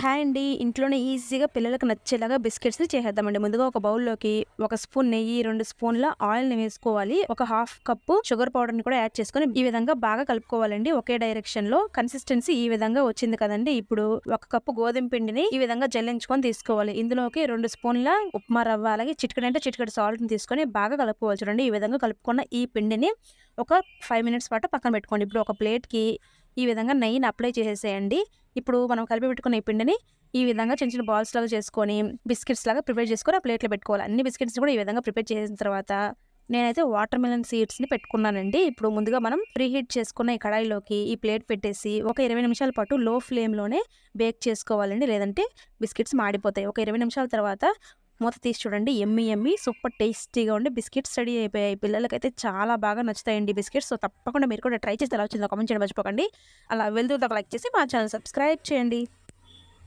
Hi అండి. ఇంట్లోనే ఈజీగా పిల్లలకు నచ్చేలాగా బిస్కెట్స్‌ని చేసేద్దామండి. ముందుగా ఒక బౌల్‌లోకి ఒక స్పూన్ నెయ్యి, 2 స్పూన్ల ఆయిల్‌ని వేసుకోవాలి. ఒక హాఫ్ కప్పు షుగర్ పౌడర్‌ని కూడా యాడ్ చేసుకొని ఈ విధంగా బాగా కలుపుకోవాలండి. ఒకే డైరెక్షన్‌లో కన్సిస్టెన్సీ ఈ విధంగా వచ్చింది కదండీ! ఇప్పుడు ఒక కప్పు గోధుమ పిండిని ఈ విధంగా జల్లించుకొని తీసుకోవాలి. ఇందులోకి 2 స్పూన్ల ఉప్మా రవ్వ, అలాగే చిటికెడంటే చిటికెడు సాల్ట్‌ని తీసుకొని బాగా కలుపుకోవాలి. చూడండి ఈ విధంగా కలుపుకున్న ఈ పిండిని ఒక 5 మినిట్స్ పాటు పక్కన పెట్టుకోండి. ఇప్పుడు ఒక ప్లేట్‌కి ఈ విధంగా నెయ్యిని అప్లై చేసేసేయండి. ఇప్పుడు మనం కలిపి పెట్టుకున్న ఈ పిండిని ఈ విధంగా చిన్న చిన్న బాల్స్ లాగా చేసుకొని, బిస్కెట్స్ లాగా ప్రిపేర్ చేసుకొని ఆ ప్లేట్‌లో పెట్టుకోవాలి. అన్ని బిస్కెట్స్‌ని కూడా ఈ విధంగా ప్రిపేర్ చేసిన తర్వాత, నేనైతే వాటర్ మెలన్ సీడ్స్‌ని పెట్టుకున్నానండి. ఇప్పుడు ముందుగా మనం ప్రీహీట్ చేసుకున్న ఈ కడాయిలోకి ఈ ప్లేట్ పెట్టేసి, ఒక 20 నిమిషాల పాటు లో ఫ్లేమ్‌లోనే బేక్ చేసుకోవాలండి. లేదంటే బిస్కెట్స్ మాడిపోతాయి. ఒక 20 నిమిషాల తర్వాత మూత తీసి చూడండి. యమ్మీ యమ్మీ సూపర్ టేస్టీగా ఉండే బిస్కెట్స్ రెడీ అయిపోయాయి. పిల్లలకైతే చాలా బాగా నచ్చుతాయండి బిస్కెట్స్. సో, తప్పకుండా మీరు కూడా ట్రై చేసి ఎలా వచ్చిందో కామెంట్ చేయడం మర్చిపోకండి. అలా వెళ్తూ ఒక లైక్ చేసి మా ఛానెల్ సబ్స్క్రైబ్ చేయండి.